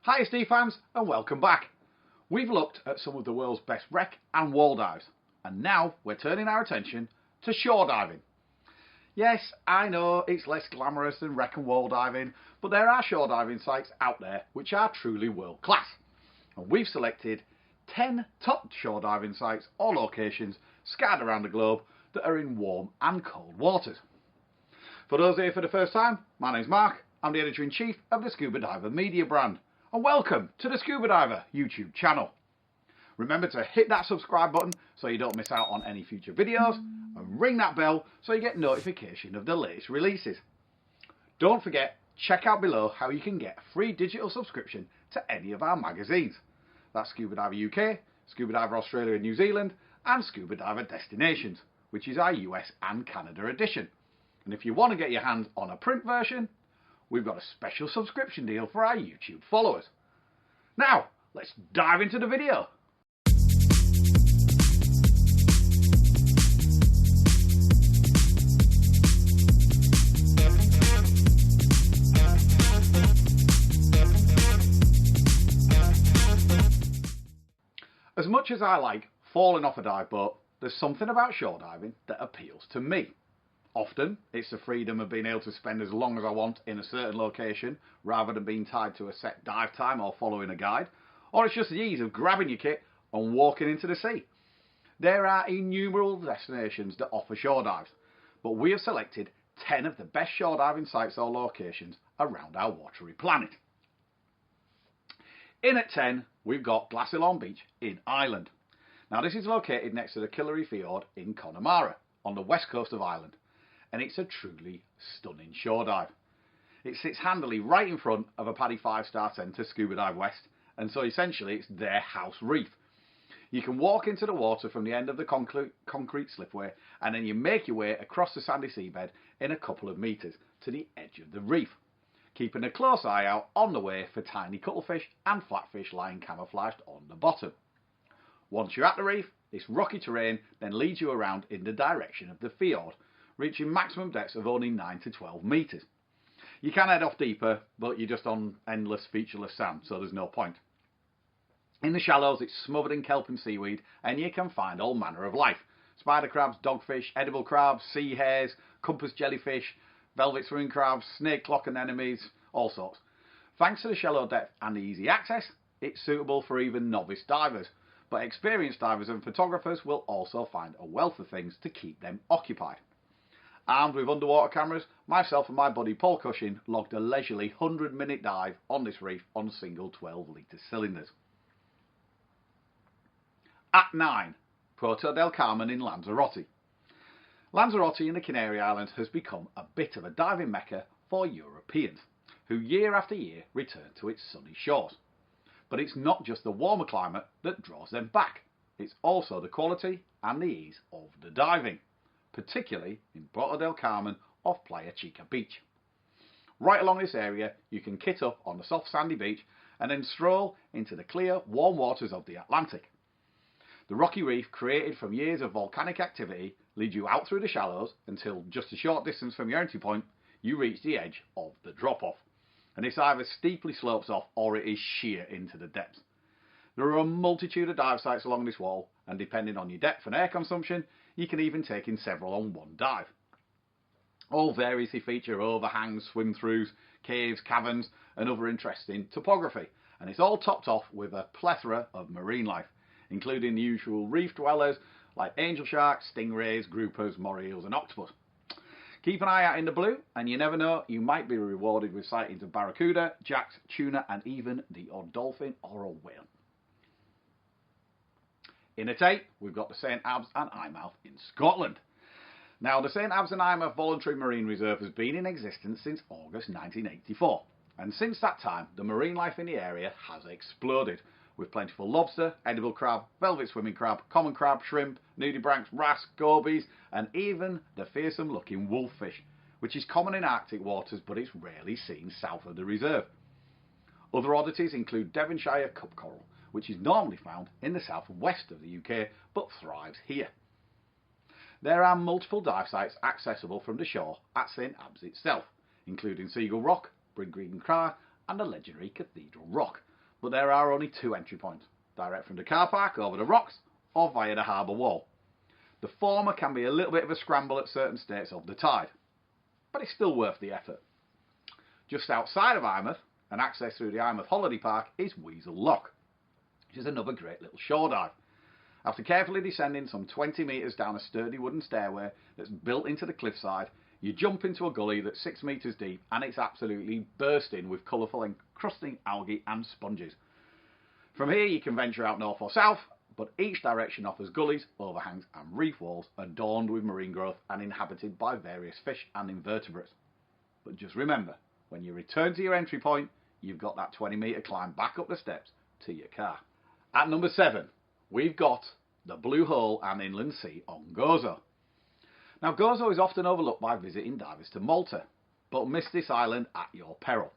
Hi SD fans and welcome back. We've looked at some of the world's best wreck and wall dives, and now we're turning our attention to shore diving. Yes, I know it's less glamorous than wreck and wall diving, but there are shore diving sites out there which are truly world class. And we've selected 10 top shore diving sites or locations scattered around the globe that are in warm and cold waters. For those here for the first time, my name's Mark. I'm the editor-in-chief of the Scuba Diver media brand, and welcome to the Scuba Diver YouTube channel. Remember to hit that subscribe button so you don't miss out on any future videos, and ring that bell so you get notification of the latest releases. Don't forget, check out below how you can get a free digital subscription to any of our magazines. That's Scuba Diver UK, Scuba Diver Australia and New Zealand, and Scuba Diver Destinations, which is our US and Canada edition. And if you want to get your hands on a print version, we've got a special subscription deal for our YouTube followers. Now, let's dive into the video. As much as I like falling off a dive boat, there's something about shore diving that appeals to me. Often, it's the freedom of being able to spend as long as I want in a certain location, rather than being tied to a set dive time or following a guide. Or it's just the ease of grabbing your kit and walking into the sea. There are innumerable destinations that offer shore dives, but we have selected 10 of the best shore diving sites or locations around our watery planet. In at 10, we've got Glassilaun Beach in Ireland. Now this is located next to the Killary Fjord in Connemara, on the west coast of Ireland. And it's a truly stunning shore dive. It sits handily right in front of a PADI 5-star centre, Scuba Dive West, and so essentially it's their house reef. You can walk into the water from the end of the concrete slipway, and then you make your way across the sandy seabed in a couple of metres to the edge of the reef, keeping a close eye out on the way for tiny cuttlefish and flatfish lying camouflaged on the bottom. Once you're at the reef, this rocky terrain then leads you around in the direction of the fjord, reaching maximum depths of only 9 to 12 metres. You can head off deeper, but you're just on endless featureless sand, so there's no point. In the shallows, it's smothered in kelp and seaweed, and you can find all manner of life. Spider crabs, dogfish, edible crabs, sea hares, compass jellyfish, velvet swimming crabs, snake clock anemones, all sorts. Thanks to the shallow depth and the easy access, it's suitable for even novice divers, but experienced divers and photographers will also find a wealth of things to keep them occupied. Armed with underwater cameras, myself and my buddy Paul Cushing logged a leisurely 100-minute dive on this reef on single 12-litre cylinders. At 9, Puerto del Carmen in Lanzarote. Lanzarote in the Canary Islands has become a bit of a diving mecca for Europeans, who year after year return to its sunny shores. But it's not just the warmer climate that draws them back, it's also the quality and the ease of the diving, particularly in Puerto del Carmen off Playa Chica Beach. Right along this area, you can kit up on the soft sandy beach and then stroll into the clear, warm waters of the Atlantic. The rocky reef, created from years of volcanic activity, leads you out through the shallows until, just a short distance from your entry point, you reach the edge of the drop-off. And this either steeply slopes off or it is sheer into the depths. There are a multitude of dive sites along this wall, and depending on your depth and air consumption, you can even take in several on one dive. All variously feature overhangs, swim-throughs, caves, caverns and other interesting topography, and it's all topped off with a plethora of marine life, including the usual reef dwellers like angel sharks, stingrays, groupers, moray eels and octopus. Keep an eye out in the blue, and you never know, you might be rewarded with sightings of barracuda, jacks, tuna and even the odd dolphin or a whale. In at 8, we've got the St Abbs and Eyemouth in Scotland. Now, the St Abbs and Eyemouth Voluntary Marine Reserve has been in existence since August 1984, and since that time, the marine life in the area has exploded, with plentiful lobster, edible crab, velvet swimming crab, common crab, shrimp, nudibranchs, wrasse, gobies, and even the fearsome-looking wolffish, which is common in Arctic waters, but it's rarely seen south of the reserve. Other oddities include Devonshire cup coral, which is normally found in the south and west of the UK, but thrives here. There are multiple dive sites accessible from the shore at St Abbs itself, including Seagull Rock, Bryn Green Car, and the legendary Cathedral Rock, but there are only 2 entry points, direct from the car park over the rocks or via the harbour wall. The former can be a little bit of a scramble at certain states of the tide, but it's still worth the effort. Just outside of Eyemouth, and access through the Eyemouth Holiday Park, is Weasel Lock, which is another great little shore dive. After carefully descending some 20 metres down a sturdy wooden stairway that's built into the cliffside, you jump into a gully that's 6 metres deep, and it's absolutely bursting with colourful encrusting algae and sponges. From here you can venture out north or south, but each direction offers gullies, overhangs and reef walls adorned with marine growth and inhabited by various fish and invertebrates. But just remember, when you return to your entry point, you've got that 20-metre climb back up the steps to your car. At number 7, we've got the Blue Hole and Inland Sea on Gozo. Now, Gozo is often overlooked by visiting divers to Malta, but miss this island at your peril.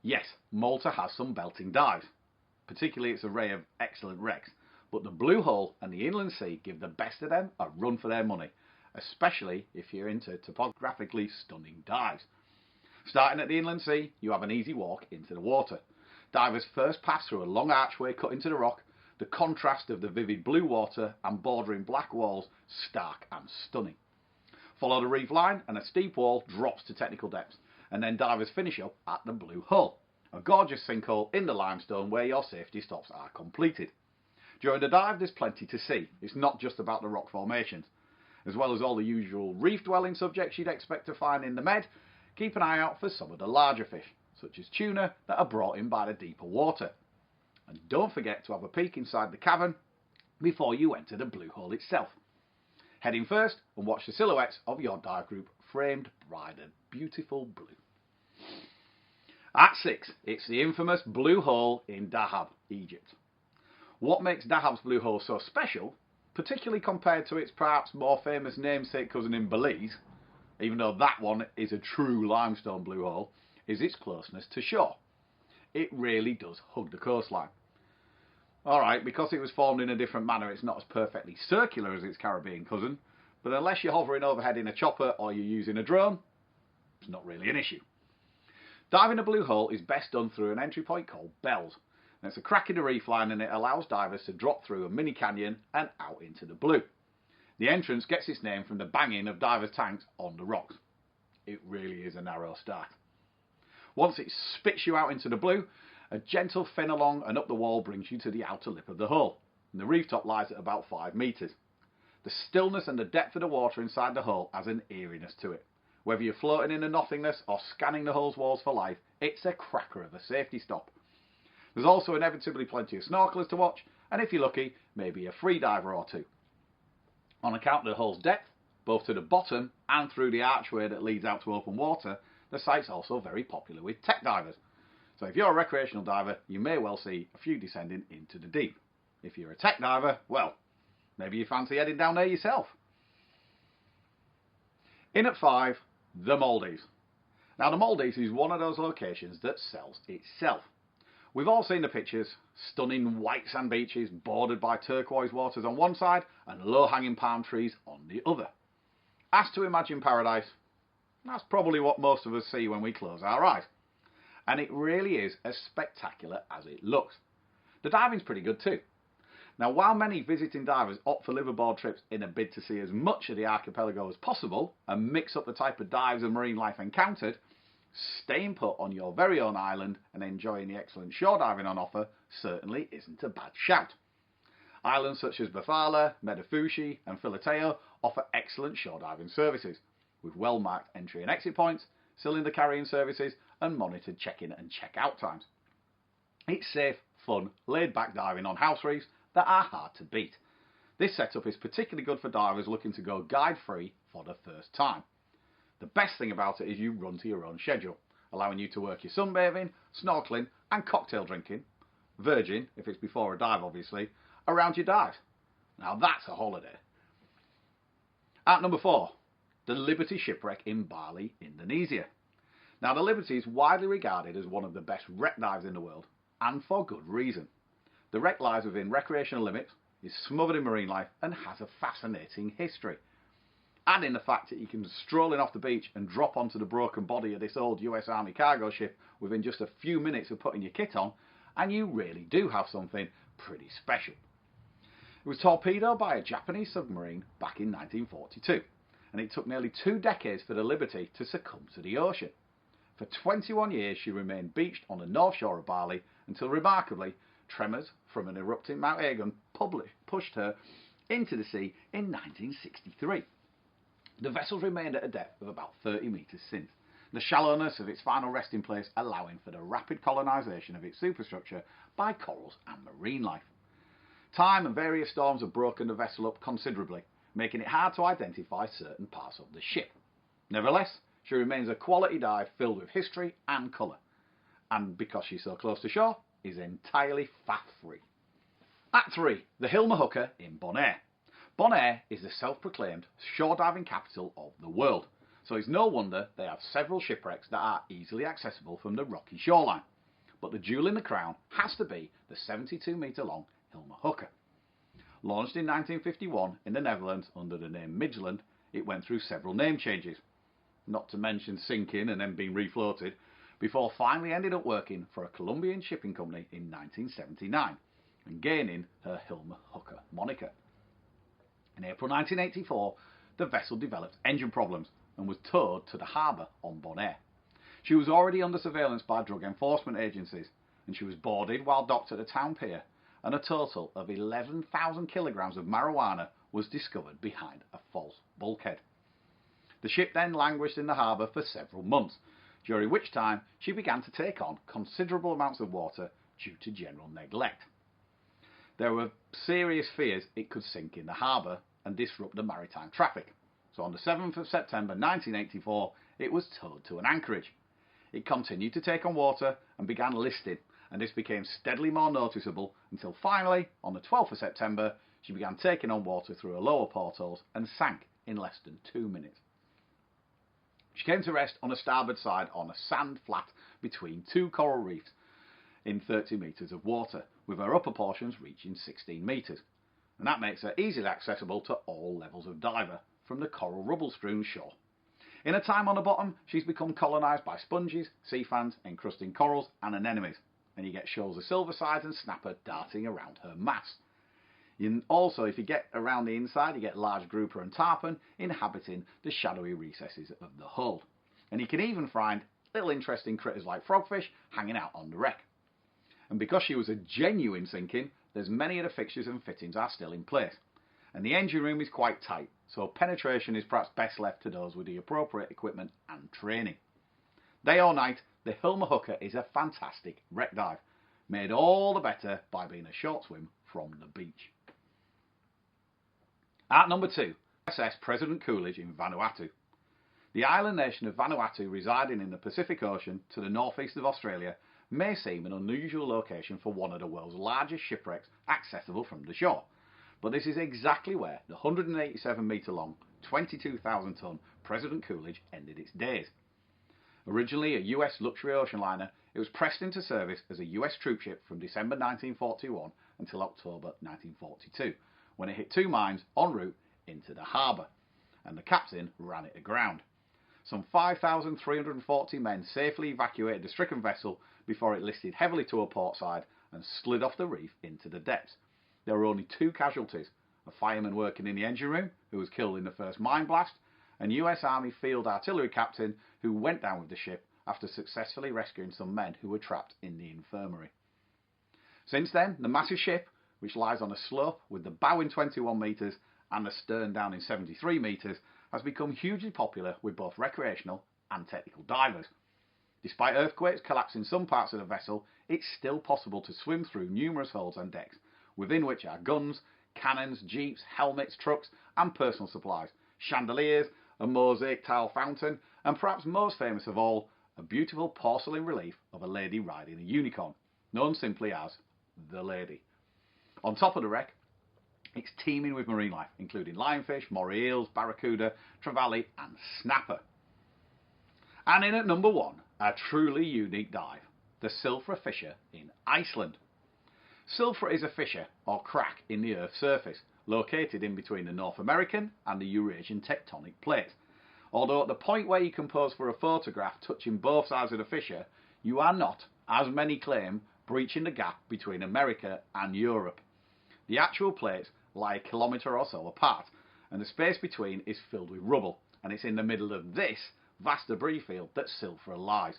Yes, Malta has some belting dives, particularly its array of excellent wrecks, but the Blue Hole and the Inland Sea give the best of them a run for their money, especially if you're into topographically stunning dives. Starting at the Inland Sea, you have an easy walk into the water. Divers first pass through a long archway cut into the rock, the contrast of the vivid blue water and bordering black walls stark and stunning. Follow the reef line and a steep wall drops to technical depths, and then divers finish up at the Blue Hole, a gorgeous sinkhole in the limestone where your safety stops are completed. During the dive there's plenty to see. It's not just about the rock formations. As well as all the usual reef dwelling subjects you'd expect to find in the Med, keep an eye out for some of the larger fish, such as tuna, that are brought in by the deeper water. And don't forget to have a peek inside the cavern before you enter the Blue Hole itself. Head in first and watch the silhouettes of your dive group framed by the beautiful blue. At 6, it's the infamous Blue Hole in Dahab, Egypt. What makes Dahab's Blue Hole so special, particularly compared to its perhaps more famous namesake cousin in Belize, even though that one is a true limestone blue hole, is its closeness to shore. It really does hug the coastline. Alright, because it was formed in a different manner, it's not as perfectly circular as its Caribbean cousin, but unless you're hovering overhead in a chopper or you're using a drone, it's not really an issue. Diving a blue hole is best done through an entry point called Bells. And it's a crack in the reef line, and it allows divers to drop through a mini canyon and out into the blue. The entrance gets its name from the banging of divers' tanks on the rocks. It really is a narrow start. Once it spits you out into the blue, a gentle fin along and up the wall brings you to the outer lip of the hole, and the reef top lies at about 5 metres. The stillness and the depth of the water inside the hole has an eeriness to it. Whether you're floating in the nothingness or scanning the hole's walls for life, it's a cracker of a safety stop. There's also inevitably plenty of snorkelers to watch, and if you're lucky, maybe a free diver or two. On account of the hole's depth, both to the bottom and through the archway that leads out to open water, the site's also very popular with tech divers. So if you're a recreational diver, you may well see a few descending into the deep. If you're a tech diver, well, maybe you fancy heading down there yourself. In at 5, the Maldives. Now the Maldives is one of those locations that sells itself. We've all seen the pictures, stunning white sand beaches bordered by turquoise waters on one side and low-hanging palm trees on the other. Asked to imagine paradise, that's probably what most of us see when we close our eyes. And it really is as spectacular as it looks. The diving's pretty good too. Now, while many visiting divers opt for liveaboard trips in a bid to see as much of the archipelago as possible and mix up the type of dives and marine life encountered, staying put on your very own island and enjoying the excellent shore diving on offer certainly isn't a bad shout. Islands such as Bafala, Medefushi and Filateo offer excellent shore diving services, with well-marked entry and exit points, cylinder carrying services and monitored check-in and check-out times. It's safe, fun, laid-back diving on house reefs that are hard to beat. This setup is particularly good for divers looking to go guide-free for the first time. The best thing about it is you run to your own schedule, allowing you to work your sunbathing, snorkeling and cocktail drinking, virgin, if it's before a dive obviously, around your dive. Now that's a holiday. At number 4, the Liberty shipwreck in Bali, Indonesia. Now the Liberty is widely regarded as one of the best wreck dives in the world, and for good reason. The wreck lies within recreational limits, is smothered in marine life and has a fascinating history. Add in the fact that you can stroll in off the beach and drop onto the broken body of this old US Army cargo ship within just a few minutes of putting your kit on, and you really do have something pretty special. It was torpedoed by a Japanese submarine back in 1942, and it took nearly 2 decades for the Liberty to succumb to the ocean. For 21 years she remained beached on the north shore of Bali until, remarkably, tremors from an erupting Mount Aegon pushed her into the sea in 1963. The vessel remained at a depth of about 30 metres since, the shallowness of its final resting place allowing for the rapid colonisation of its superstructure by corals and marine life. Time and various storms have broken the vessel up considerably, making it hard to identify certain parts of the ship. Nevertheless, she remains a quality dive filled with history and colour, and because she's so close to shore, is entirely faff-free. Act 3. The Hilma hooker in Bonaire. Bonaire is the self-proclaimed shore diving capital of the world, so it's no wonder they have several shipwrecks that are easily accessible from the rocky shoreline. But the jewel in the crown has to be the 72-metre long Hilma hooker. Launched in 1951 in the Netherlands under the name Midgeland, it went through several name changes, not to mention sinking and then being refloated, before finally ended up working for a Colombian shipping company in 1979 and gaining her Hilma hooker moniker. In April 1984, the vessel developed engine problems and was towed to the harbour on Bonaire. She was already under surveillance by drug enforcement agencies, and she was boarded while docked at the town pier, and a total of 11,000 kilograms of marijuana was discovered behind a false bulkhead. The ship then languished in the harbour for several months, during which time she began to take on considerable amounts of water due to general neglect. There were serious fears it could sink in the harbour and disrupt the maritime traffic, so on the 7th of September 1984 it was towed to an anchorage. It continued to take on water and began listing, and this became steadily more noticeable until finally, on the 12th of September, she began taking on water through her lower portholes and sank in less than 2 minutes. She came to rest on the starboard side on a sand flat between 2 coral reefs in 30 metres of water, with her upper portions reaching 16 metres, and that makes her easily accessible to all levels of diver from the coral rubble-strewn shore. In her time on the bottom, she's become colonised by sponges, sea fans, encrusting corals and anemones, and you get shoals of silversides and snapper darting around her mast. Also, if you get around the inside, you get large grouper and tarpon inhabiting the shadowy recesses of the hull, and you can even find little interesting critters like frogfish hanging out on the wreck. And because she was a genuine sinking, there's many of the fixtures and fittings are still in place, and the engine room is quite tight, so penetration is perhaps best left to those with the appropriate equipment and training. Day or night, the Hilma hooker is a fantastic wreck dive, made all the better by being a short swim from the beach. At number 2, SS President Coolidge in Vanuatu. The island nation of Vanuatu, residing in the Pacific Ocean to the northeast of Australia, may seem an unusual location for one of the world's largest shipwrecks accessible from the shore, but this is exactly where the 187 metre long, 22,000 tonne President Coolidge ended its days. Originally a US luxury ocean liner, it was pressed into service as a US troopship from December 1941 until October 1942, when it hit 2 mines en route into the harbour, and the captain ran it aground. Some 5,340 men safely evacuated the stricken vessel before it listed heavily to a port side and slid off the reef into the depths. There were only 2 casualties, a fireman working in the engine room who was killed in the first mine blast, and US Army Field Artillery captain who went down with the ship after successfully rescuing some men who were trapped in the infirmary. Since then, the massive ship, which lies on a slope with the bow in 21 metres and the stern down in 73 metres, has become hugely popular with both recreational and technical divers. Despite earthquakes collapsing some parts of the vessel, it's still possible to swim through numerous holes and decks, within which are guns, cannons, jeeps, helmets, trucks and personal supplies, chandeliers, a mosaic tile fountain, and perhaps most famous of all, a beautiful porcelain relief of a lady riding a unicorn, known simply as the Lady. On top of the wreck, it's teeming with marine life, including lionfish, moray eels, barracuda, trevally and snapper. And in at number 1, a truly unique dive, the Silfra fissure in Iceland. Silfra is a fissure or crack in the Earth's surface, located in between the North American and the Eurasian tectonic plates. Although at the point where you can pose for a photograph touching both sides of the fissure, you are not, as many claim, breaching the gap between America and Europe. The actual plates lie a kilometre or so apart, and the space between is filled with rubble, and it's in the middle of this vast debris field that Silfra lies.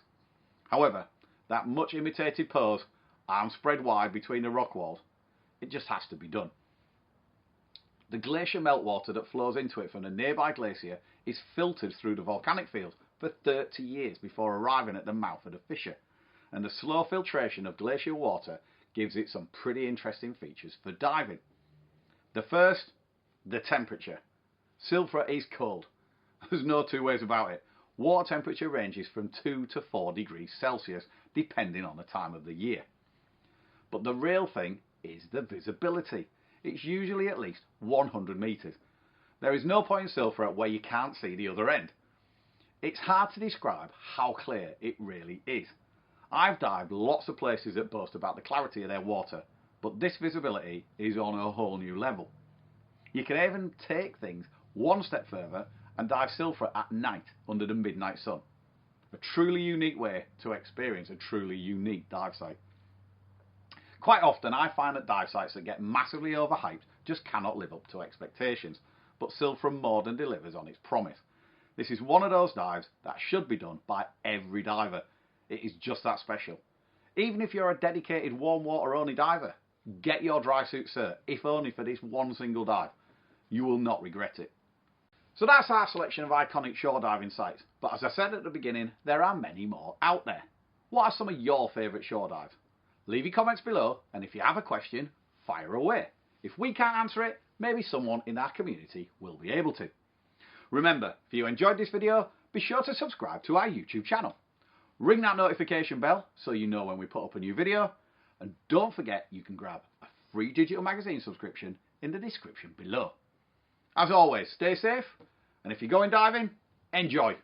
However, that much imitated pose, arms spread wide between the rock walls, it just has to be done. The glacier meltwater that flows into it from the nearby glacier is filtered through the volcanic field for 30 years before arriving at the mouth of the fissure, and the slow filtration of glacial water gives it some pretty interesting features for diving. The first, the temperature. Silfra is cold. There's no two ways about it. Water temperature ranges from 2 to 4 degrees Celsius depending on the time of the year. But the real thing is the visibility. It's usually at least 100 metres. There is no point in Silfra where you can't see the other end. It's hard to describe how clear it really is. I've dived lots of places that boast about the clarity of their water, but this visibility is on a whole new level. You can even take things one step further and dive Silfra at night under the midnight sun. A truly unique way to experience a truly unique dive site. Quite often I find that dive sites that get massively overhyped just cannot live up to expectations, but Silfra more than delivers on its promise. This is one of those dives that should be done by every diver. It is just that special. Even if you're a dedicated warm water only diver, get your dry suit cert, if only for this one single dive. You will not regret it. So that's our selection of iconic shore diving sites, but as I said at the beginning, there are many more out there. What are some of your favourite shore dives? Leave your comments below, and if you have a question, fire away. If we can't answer it, maybe someone in our community will be able to. Remember, if you enjoyed this video, be sure to subscribe to our YouTube channel. Ring that notification bell so you know when we put up a new video, and don't forget you can grab a free digital magazine subscription in the description below. As always, stay safe, and if you're going diving, enjoy.